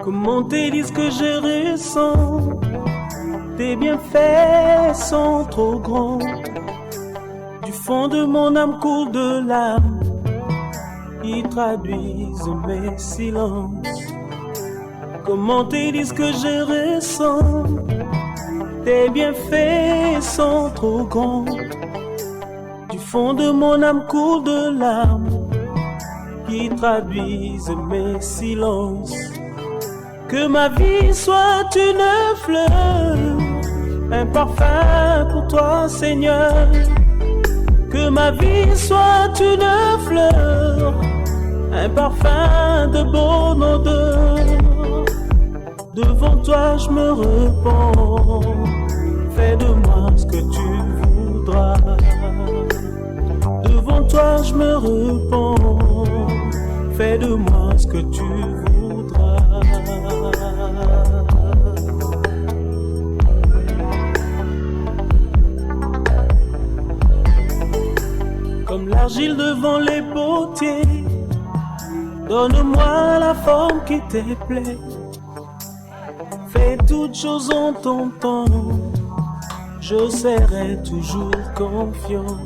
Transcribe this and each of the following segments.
Comment te dire ce que je ressens? Tes bienfaits sont trop grands. Du fond de mon âme coule de larmes qui traduisent mes silences. Comment te dire ce que je ressens? Tes bienfaits sont trop grands. Du fond de mon âme coule de larmes qui traduisent mes silences. Que ma vie soit une fleur, un parfum pour toi, Seigneur. Que ma vie soit une fleur, un parfum de bonne odeur. Devant toi je me repens, fais de moi ce que tu voudras. Devant toi je me repens, fais de moi ce que tu voudras. Comme l'argile devant les potiers, donne-moi la forme qui te plaît. Fais toutes choses en ton temps, je serai toujours confiant.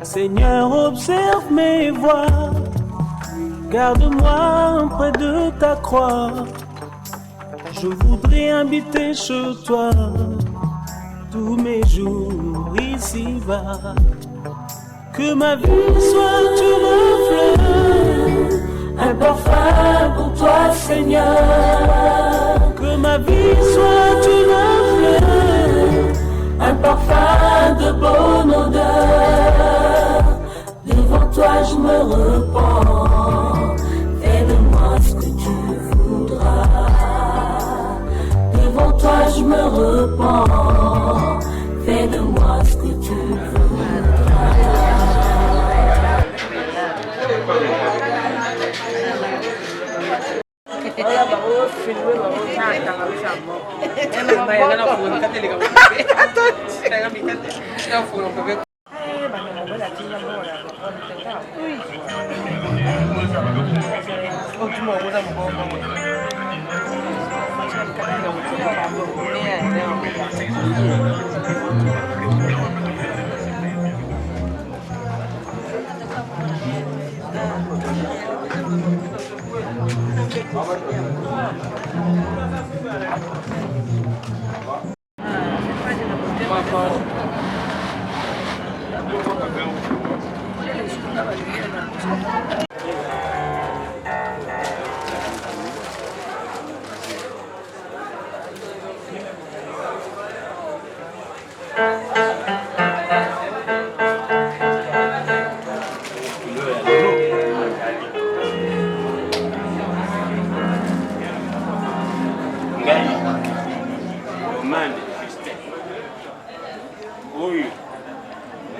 Seigneur, observe mes voies, garde-moi près de ta croix. Je voudrais habiter chez toi tous mes jours ici-bas. Que ma vie soit une fleur, un parfum pour toi, Seigneur. Que ma vie soit une fleur, un parfum de bonne odeur. Devant toi je me repens, fais de moi ce que tu voudras. Devant toi je me repens, fais de moi ce que tu voudras.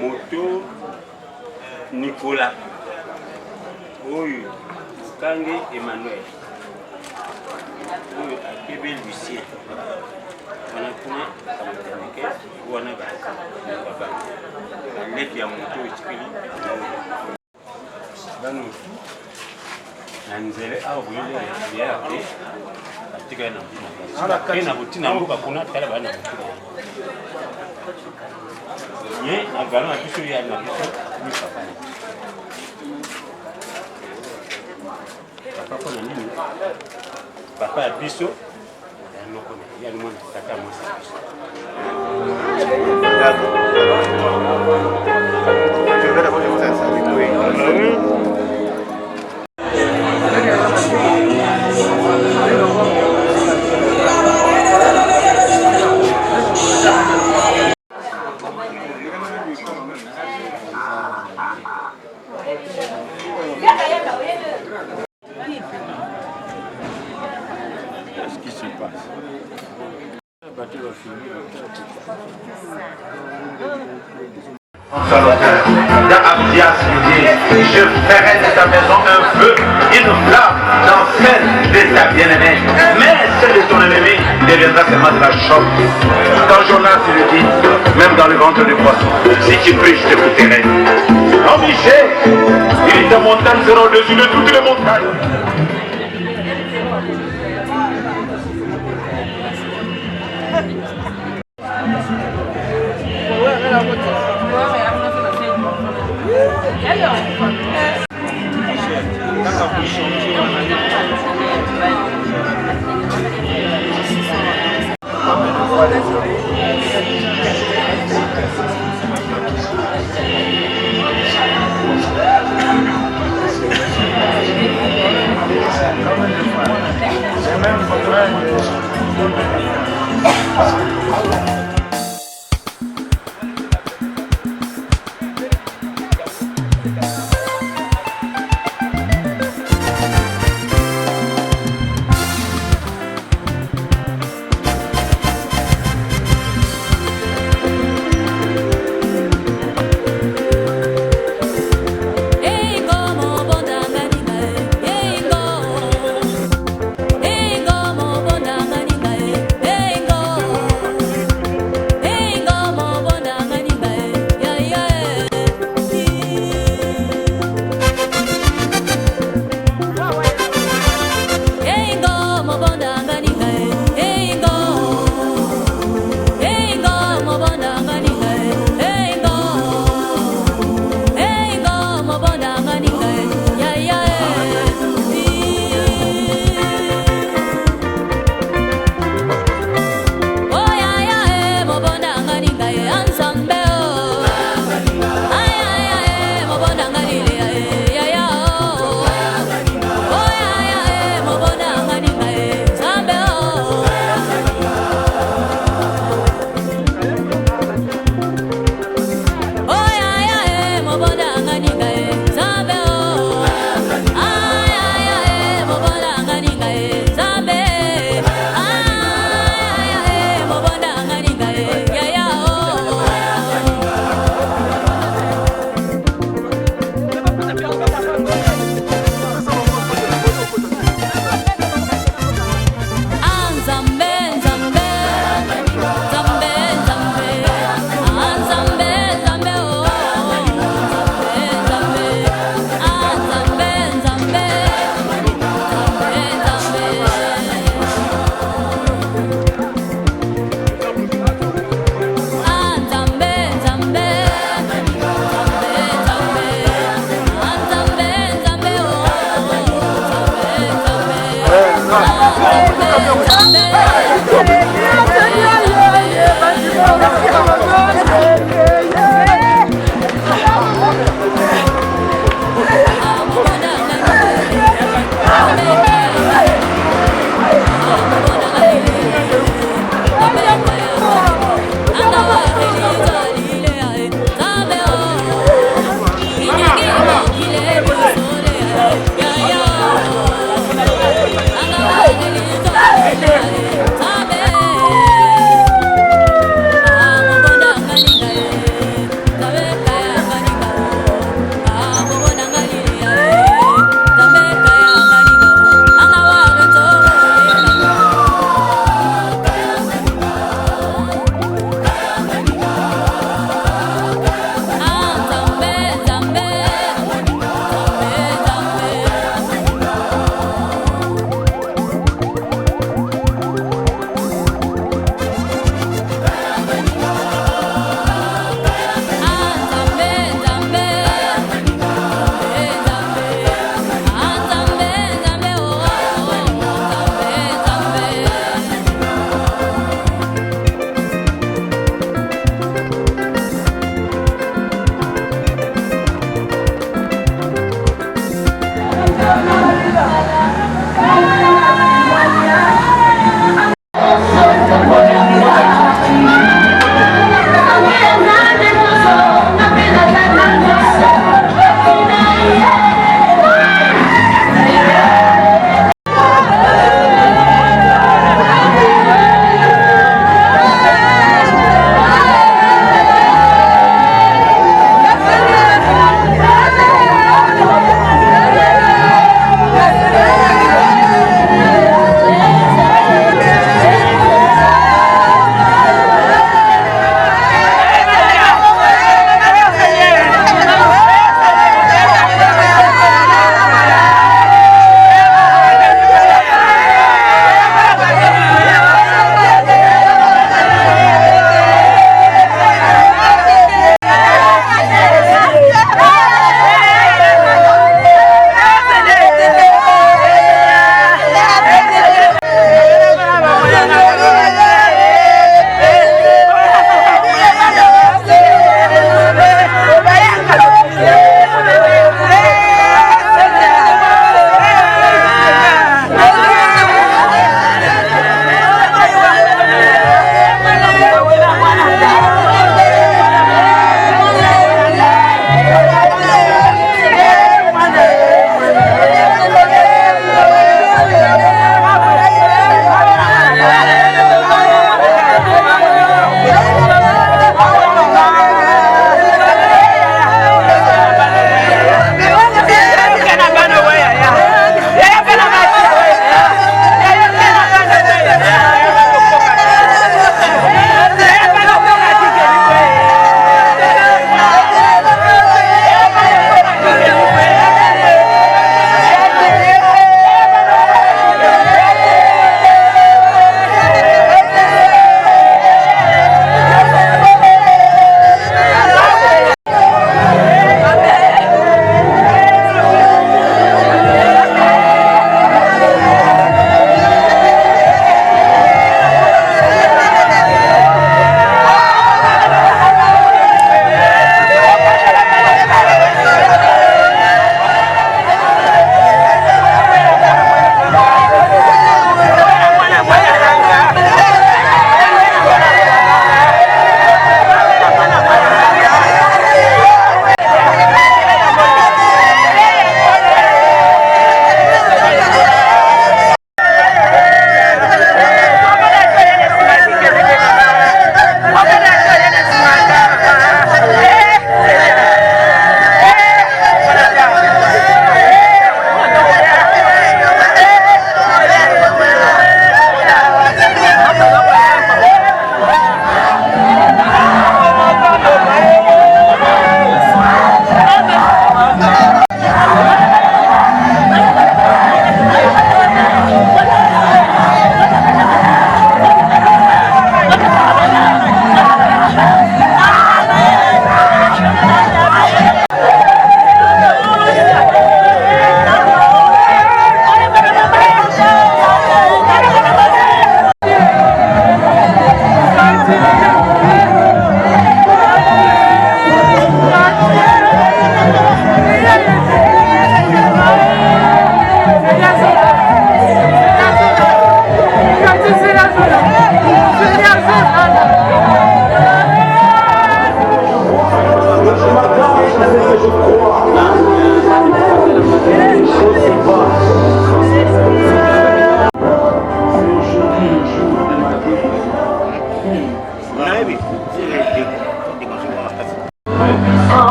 Moto Nicolas, Oyo Kange Emmanuel, Oyo Akebe Lucien, Wanakuna Kamutanike, Wanabaka, Leki ya moto ichikili, Banu, Nanzele au Bwile ya ake, katika na butina. Kena butina mbuka kuna tala bana butina. Ye agano na biso ya na biso ni papa. Papa na nini? Papa ya biso ya noko ya ni mwana tata mwasa. Qu'est-ce qui se passe? Je ferai de ta maison un feu, une flamme dans celle de ta bien-aimée. Mais celle de ton ennemi deviendra seulement de la choc. Quand Jonas le dit, même dans le ventre du poisson, si tu pries, je t'écouterai. Non, Michel, il est ta montagne sera au-dessus de toutes les montagnes. Amen.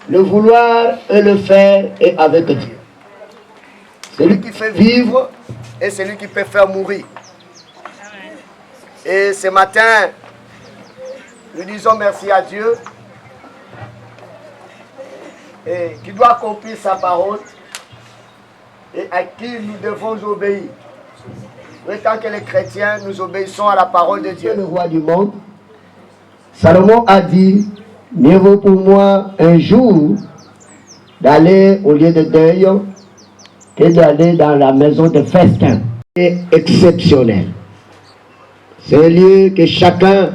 Le vouloir et le faire est avec Dieu. Celui qui fait vivre et celui qui peut faire mourir. Et ce matin, nous disons merci à Dieu et qui doit accomplir sa parole et à qui nous devons obéir. En tant que les chrétiens, nous obéissons à la parole de Dieu. Le roi du monde, Salomon a dit: mieux vaut pour moi un jour d'aller au lieu de deuil que d'aller dans la maison de festin. C'est exceptionnel. C'est un lieu que chacun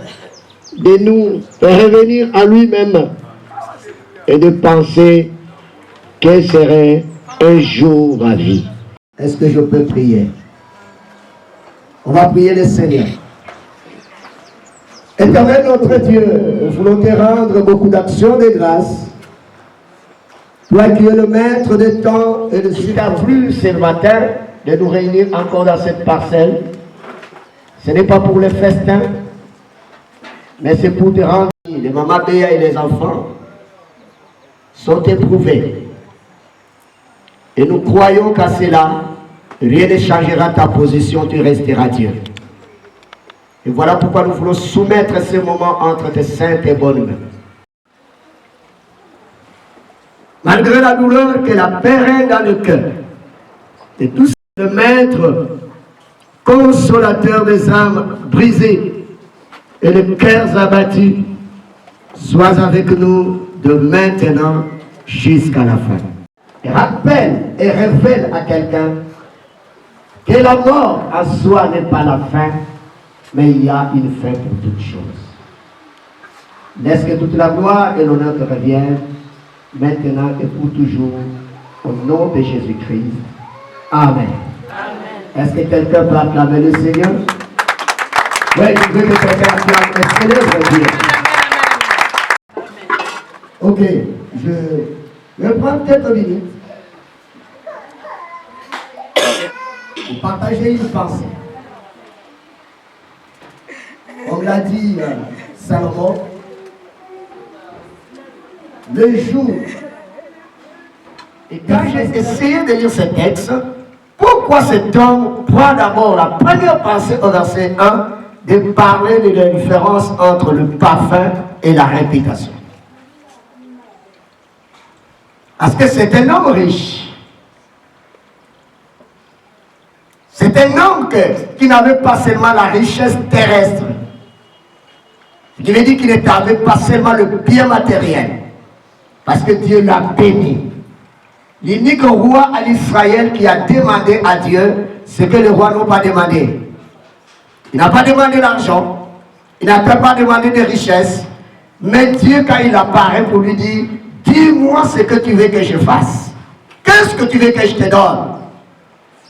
de nous peut revenir à lui-même et de penser quel serait un jour ma vie. Est-ce que je peux prier? On va prier le Seigneur. Éternel notre Dieu, nous voulons te rendre beaucoup d'actions de grâce. Toi qui es le maître des temps et de ce qui t'a plu ce matin de nous réunir encore dans cette parcelle. Ce n'est pas pour le festin, mais c'est pour te rendre. Les mamans Béa et les enfants sont éprouvés. Et nous croyons qu'à cela, rien ne changera ta position, tu resteras Dieu. Et voilà pourquoi nous voulons soumettre ce moment entre tes saintes et bonnes mains. malgré la douleur que la paix règne dans le cœur. Et tout le Maître, consolateur des âmes brisées et les cœurs abattus, sois avec nous de maintenant jusqu'à la fin. Et rappelle et révèle à quelqu'un que la mort en soi n'est pas la fin, mais il y a une fin pour toutes choses. Laisse que toute la gloire et l'honneur te reviennent, maintenant et pour toujours, au nom de Jésus-Christ. Amen. Est-ce que quelqu'un peut acclamer le Seigneur? Oui, je veux que quelqu'un acclame le Seigneur. Ok, je vais prendre quelques minutes pour partager une pensée. On l'a dit, Salomon, le jour, et quand j'ai essayé de lire ce texte, pourquoi cet homme prend d'abord la première pensée au verset 1 de parler de la différence entre le parfum et la réputation? Parce que c'est un homme riche. C'est un homme qui n'avait pas seulement la richesse terrestre. Je veut dire qu'il n'avait pas seulement le bien matériel. Parce que Dieu l'a béni. L'unique roi à l'Israël qui a demandé à Dieu ce que les rois n'ont pas demandé. Il n'a pas demandé l'argent. Il n'a pas demandé des richesses. Mais Dieu, quand il apparaît pour lui dire, dis-moi ce que tu veux que je fasse. Qu'est-ce que tu veux que je te donne?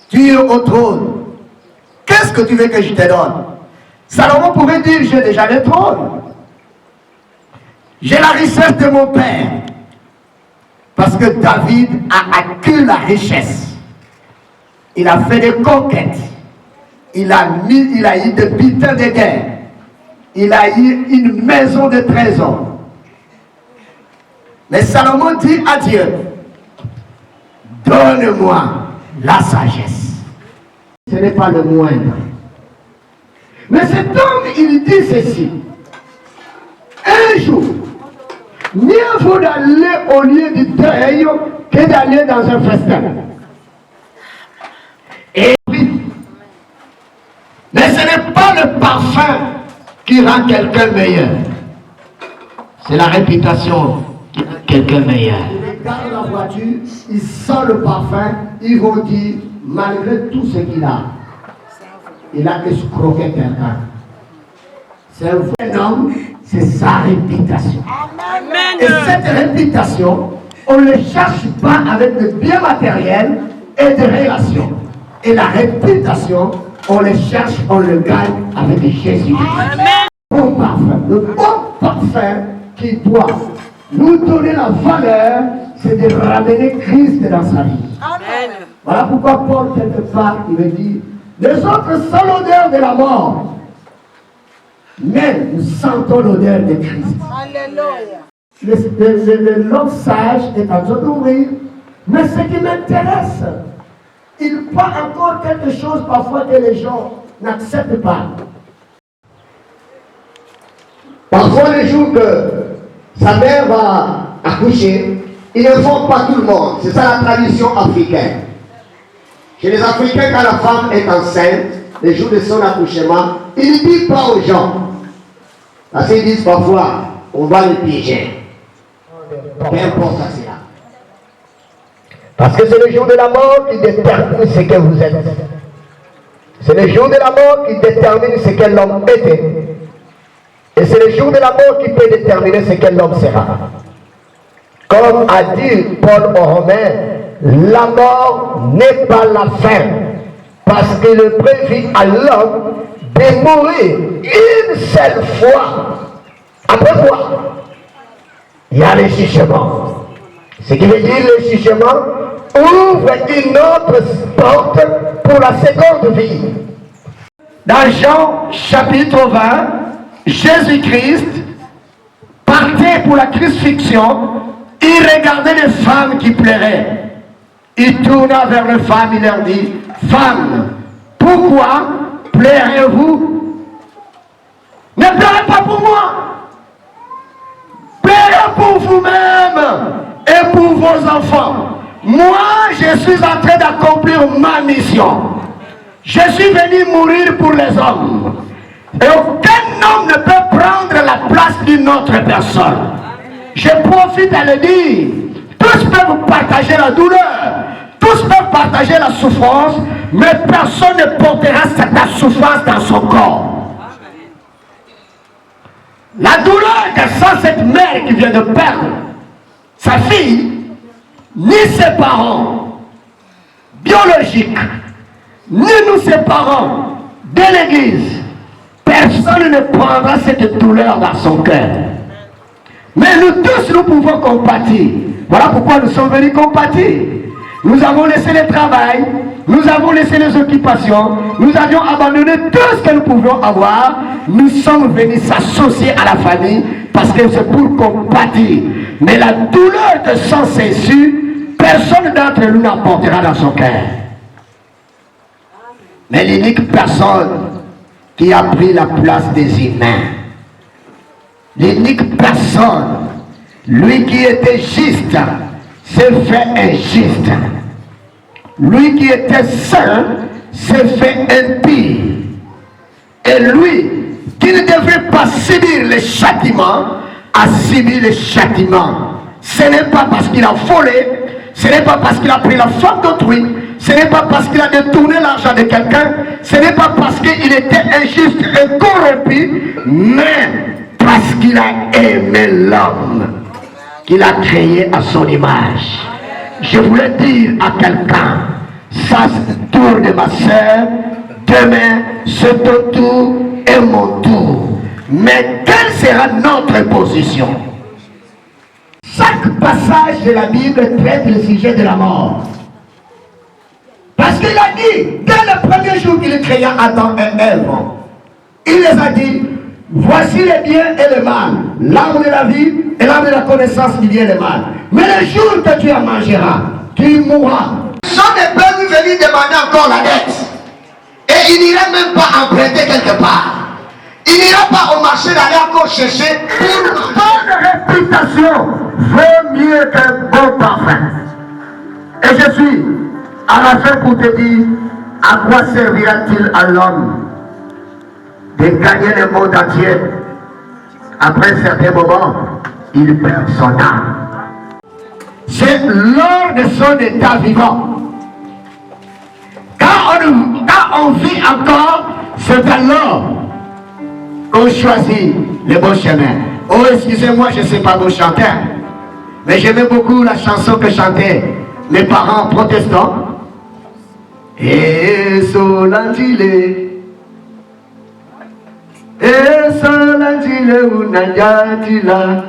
Dieu au trône. Qu'est-ce que tu veux que je te donne? Salomon pouvait dire, j'ai déjà le trône. J'ai la richesse de mon père. Parce que David a acquis la richesse. Il a fait des conquêtes. Il a eu des butins de guerre. Il a eu une maison de trésors. Mais Salomon dit à Dieu, donne-moi la sagesse. Ce n'est pas le moindre. Mais cet homme, il dit ceci. Un jour, mieux vaut d'aller au lieu du deuil que d'aller dans un festin. Et oui, mais ce n'est pas le parfum qui rend quelqu'un meilleur. C'est la réputation qui rend quelqu'un meilleur. Ils regardent la voiture, ils sentent le parfum, ils vont dire, malgré tout ce qu'il a escroqué quelqu'un. C'est un vrai homme, c'est sa réputation. Amen. Et cette réputation, on ne cherche pas avec des biens matériels et des relations. Et la réputation, on le cherche, on le gagne avec Jésus. Le bon parfum, le bon parfum qui doit nous donner la valeur, c'est de ramener Christ dans sa vie. Amen. Voilà pourquoi Paul, quelque part, il veut dire, les autres sont l'odeur de la mort. Mais nous sentons l'odeur de Christ. Alléluia. L'homme sage est en train d'ouvrir. Mais ce qui m'intéresse, il prend encore quelque chose parfois que les gens n'acceptent pas. Parfois, les jours que sa mère va accoucher, ils ne font pas tout le monde. C'est ça la tradition africaine. Chez les Africains, quand la femme est enceinte, les jours de son accouchement, ils ne disent pas aux gens. Parce qu'ils disent parfois, on va le piéger. Peu importe ça, c'est là. Parce que c'est le jour de la mort qui détermine ce que vous êtes. C'est le jour de la mort qui détermine ce que l'homme était. Et c'est le jour de la mort qui peut déterminer ce que l'homme sera. Comme a dit Paul aux Romains, la mort n'est pas la fin. Parce qu'il est prévu à l'homme de mourir une seule fois. Après quoi? Il y a le jugement. Ce qui veut dire le jugement ouvre une autre porte pour la seconde vie. Dans Jean chapitre 20, Jésus-Christ partait pour la crucifixion. Il regardait les femmes qui pleuraient. Il tourna vers les femmes, il leur dit, femmes, pourquoi pleurez-vous? Ne pleurez pas pour moi. Pleurez pour vous-même et pour pour vos enfants. Moi, je suis en train d'accomplir ma mission. Je suis venu mourir pour les hommes. Et aucun homme ne peut prendre la place d'une autre personne. Je profite à le dire. Tous peuvent partager la douleur. Tous peuvent partager la souffrance. Mais personne ne portera cette souffrance dans son corps. La douleur que sent cette mère qui vient de perdre sa fille, ni ses parents biologiques, ni nous ses parents de l'église, personne ne prendra cette douleur dans son cœur. Mais nous tous, nous pouvons compatir. Voilà pourquoi nous sommes venus compatir. Nous avons laissé le travail, nous avons laissé les occupations, nous avions abandonné tout ce que nous pouvions avoir. Nous sommes venus s'associer à la famille parce que c'est pour compatir. Mais la douleur de sang cessu, personne d'entre nous n'apportera dans son cœur. Mais l'unique personne qui a pris la place des humains, l'unique personne, lui qui était juste, s'est fait injuste. Lui qui était saint, s'est fait impie. Et lui, qui ne devrait pas subir le châtiment, a subi le châtiment. Ce n'est pas parce qu'il a volé, ce n'est pas parce qu'il a pris la femme d'autrui, ce n'est pas parce qu'il a détourné l'argent de quelqu'un, ce n'est pas parce qu'il était injuste et corrompu, mais parce qu'il a aimé l'homme qu'il a créé à son image. Je voulais dire à quelqu'un, ça c'est le tour de ma soeur, demain c'est ton tour et mon tour. Mais quelle sera notre position? Chaque passage de la Bible traite le sujet de la mort. Parce qu'il a dit, dès le premier jour qu'il créa Adam et Ève, il les a dit, voici le bien et le mal, l'arbre de la vie et l'arbre de la connaissance du bien et du mal. Mais le jour que tu en mangeras, tu mourras. Son ne peut lui venir demander encore la dette. Et il n'ira même pas emprunter quelque part. Il n'ira pas au marché d'aller encore chercher une bonne réputation. Vaut mieux qu'un bon parfum. Et je suis à la fin pour te dire, à quoi servira-t-il à l'homme de gagner le monde entier? Après un certain moment, il perd son âme. C'est lors de son état vivant. Quand on vit encore, c'est alors qu'on choisit le bon chemin. Oh, excusez-moi, je ne sais pas vous chanter, mais j'aimais beaucoup la chanson que chantaient mes parents protestants. Et solantile, unajatila.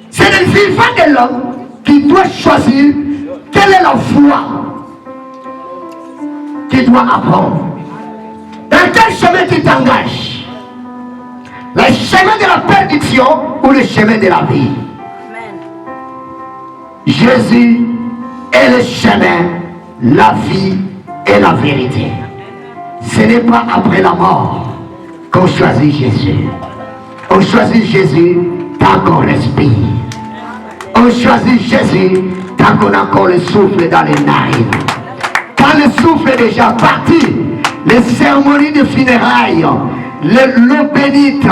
C'est le vivant de l'homme qui doit choisir quelle est la foi qu'il doit apprendre. Dans quel chemin tu t'engages? Le chemin de la perdition ou le chemin de la vie? Jésus est le chemin, la vie et la vérité. Ce n'est pas après la mort qu'on choisit Jésus. On choisit Jésus tant qu'on respire. On choisit Jésus tant qu'on a encore le souffle dans les narines. Quand le souffle est déjà parti, les cérémonies de funérailles, l'eau bénite,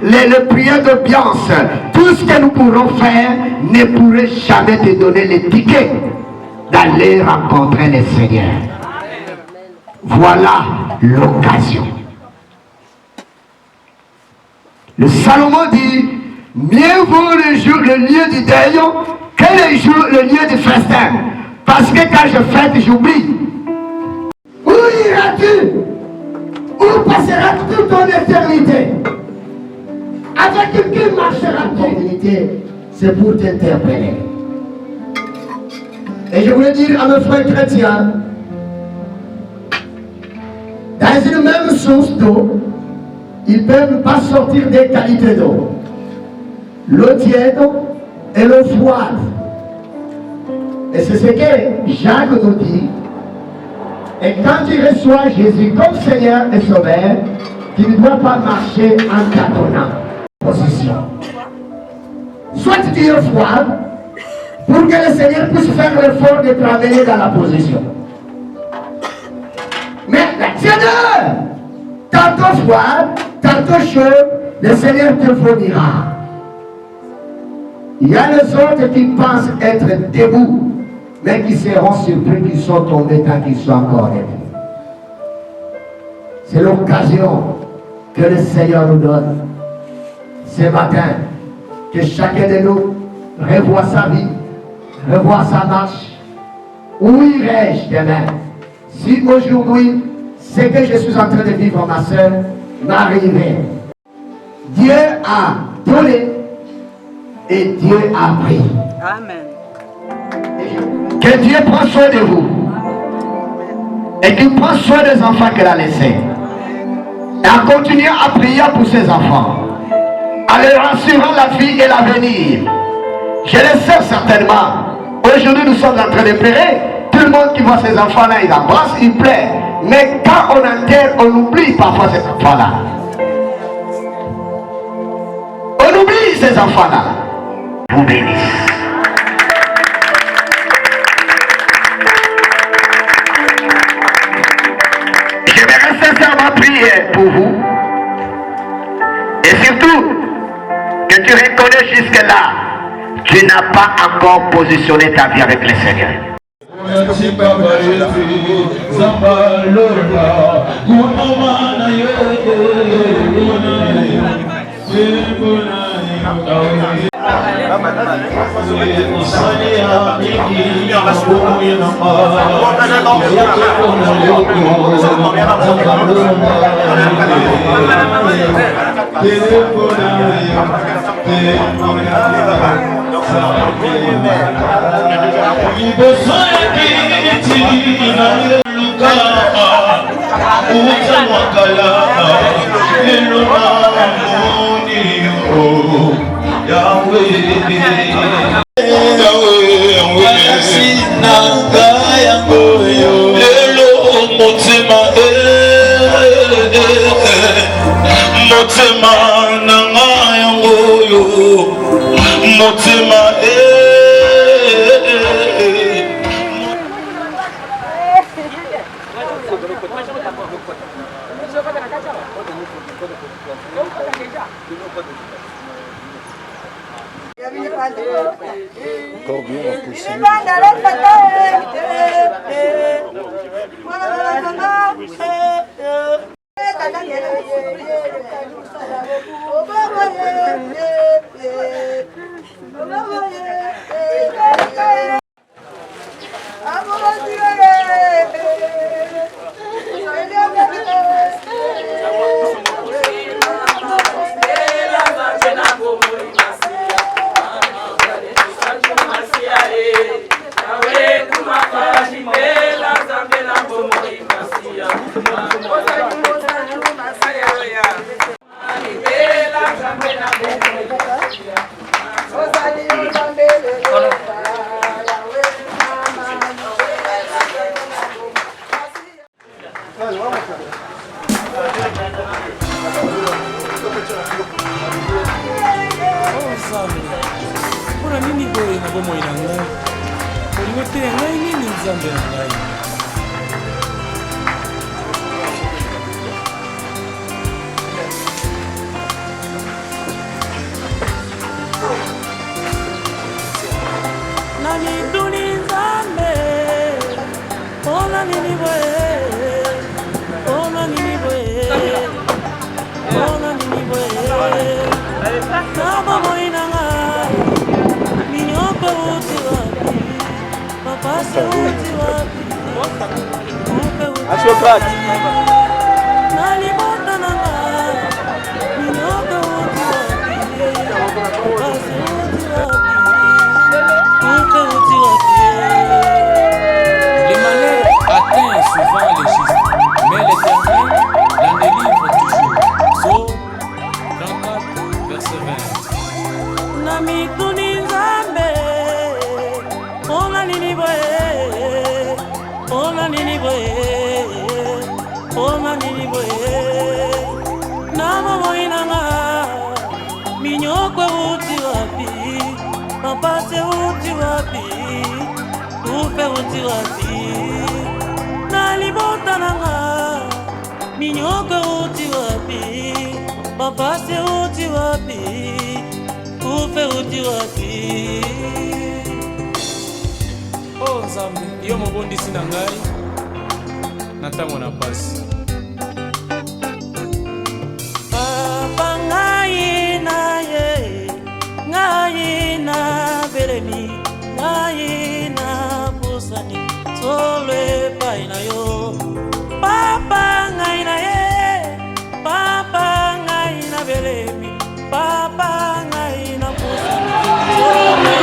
les prières d'audience, tout ce que nous pourrons faire ne pourrait jamais te donner le ticket d'aller rencontrer le Seigneur. Voilà l'occasion. Le Salomon dit, mieux vaut le lieu du deuil que le lieu du festin. Parce que quand je fête, j'oublie. Où iras-tu? Où passeras-tu toute ton éternité? Avec qui marcheras-tu? L'éternité, c'est pour t'interpeller. Et je voulais dire à mes frères chrétiens, dans une même source d'eau, ils ne peuvent pas sortir des qualités d'eau. L'eau tiède et l'eau froide. Et c'est ce que Jacques nous dit. Et quand tu reçois Jésus comme Seigneur et Sauveur, tu ne dois pas marcher en tâtonnant. Position. Soit tu es froid, pour que le Seigneur puisse faire l'effort de te ramener dans la position. Mais la tienne, tantôt froid, tantôt chaud, le Seigneur te fournira. Il y a les autres qui pensent être debout, mais qui seront surpris qu'ils sont tombés tant qu'ils sont encore debout. C'est l'occasion que le Seigneur nous donne ce matin, que chacun de nous revoie sa vie, revoie sa marche. Où irai-je demain? Si aujourd'hui, ce que je suis en train de vivre, ma soeur, m'arrivait. Dieu a donné et Dieu a pris. Amen. Que Dieu prenne soin de vous. Et qu'il prenne soin des enfants qu'il a laissés. Et en continuant à prier pour ses enfants. En leur assurant la vie et l'avenir. Je le sais certainement. Aujourd'hui nous sommes en train de pleurer. Tout le monde qui voit ces enfants-là, il embrasse, il pleure. Mais quand on enterre, on oublie parfois ces enfants-là. On oublie ces enfants-là. Vous bénisse. J'aimerais sincèrement prier pour vous. Et surtout, que tu reconnais jusque-là, tu n'as pas encore positionné ta vie avec le Seigneur. Minyokwe uti wapi, mapase uti wapi. Ufe uti wapi na libota nanga minyoka uti wapi papa se uti wapi ufe uti wapi. Oh Nzambe yo mobondisi na ngai na ntango na pasi. Papa ngai na ye ngai na belemi ngai na pusani solo pai na yo. Papa ngai na ye papa ngai na belemi papa ngai na pusani solo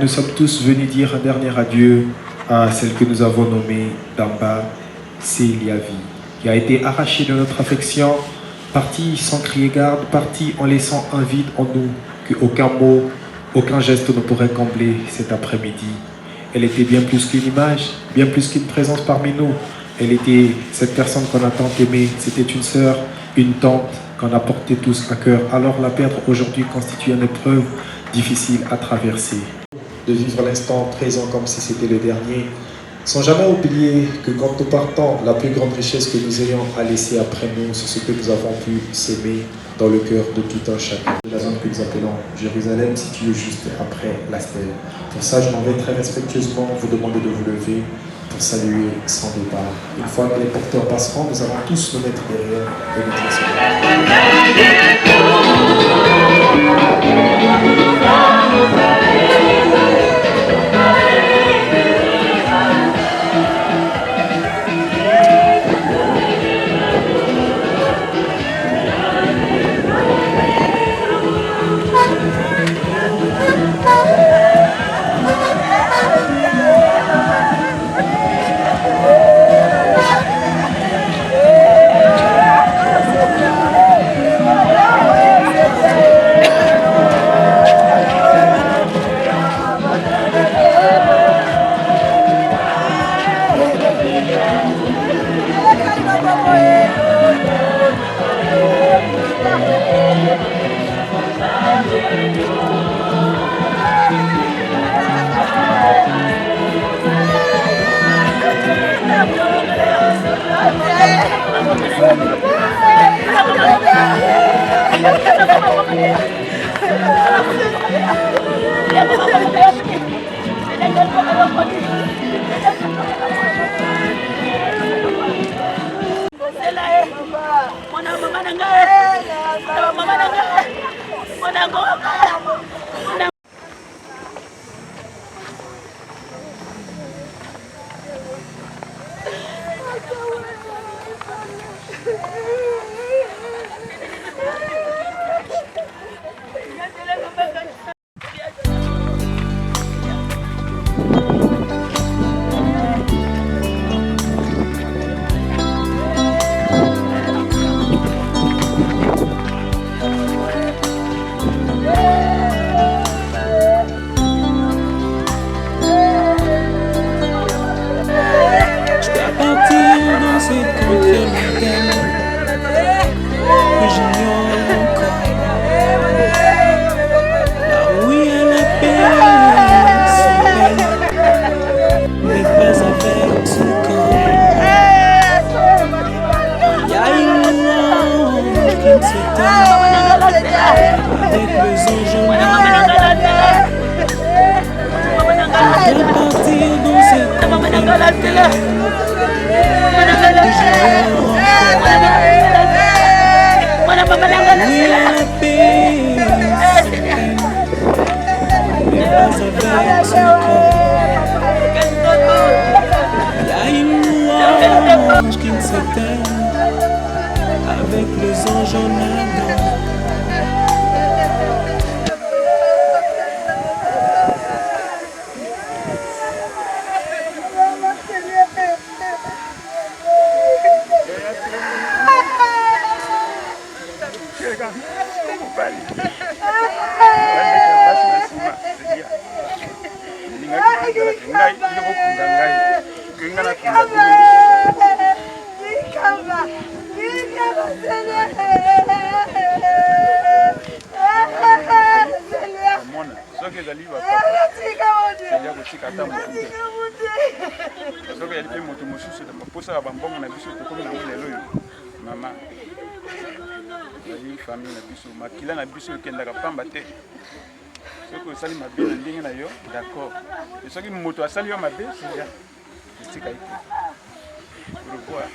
Nous sommes tous venus dire un dernier adieu à celle que nous avons nommée Damba Seliavi, qui a été arrachée de notre affection, partie sans crier garde, partie en laissant un vide en nous qu'aucun mot, aucun geste ne pourrait combler cet après-midi. Elle était bien plus qu'une image, bien plus qu'une présence parmi nous. Elle était cette personne qu'on a tant aimée. C'était une sœur, une tante qu'on a porté tous à cœur. Alors la perdre aujourd'hui constitue une épreuve difficile à traverser. De vivre l'instant présent comme si c'était le dernier, sans jamais oublier que quand nous partons, la plus grande richesse que nous ayons à laisser après nous, c'est ce que nous avons pu s'aimer dans le cœur de tout un chacun. De la zone que nous appelons Jérusalem, située juste après la stèle. Pour ça, je m'en vais très respectueusement vous demander de vous lever pour saluer son départ. Une fois que les porteurs passeront, nous allons tous nous mettre derrière et nous Mwana mama nangae avec son cœur. Il y a une louange qui ne s'éteint avec les anges en Adam. famille na biso makila na biso ekendaka pamba te soki osali mabe na ndenge na yo d'accord soki moto asali yo mabe seja etika ete revoir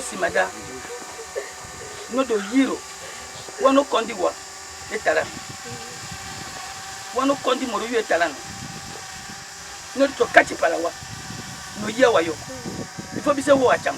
Simada no do yiro wano kondi wa etala wano kondi moro yu etala no to kati pala wa no ya wa yo ifo bise wo acham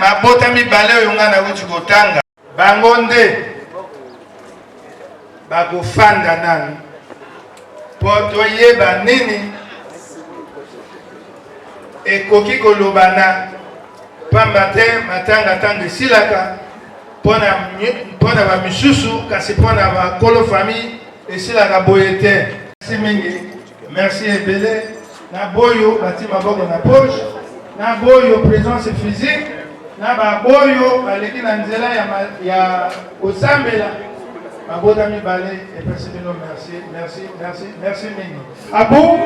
mabota mibale oyo nga na wuti kotanga bango nde bakofanda nanu po toyeba nini ekoki kolobana pamba te matanga tanga esilaka mpona bamisusu kasi mpona bakolo famille esilaka boye te. Merci mingi, merci ebele na boyo bati maboko na poche na boyo présence physique na baboyo baleki na nzela ya kosambela mabota mibale epesi bino merci merci merci merci mingi abu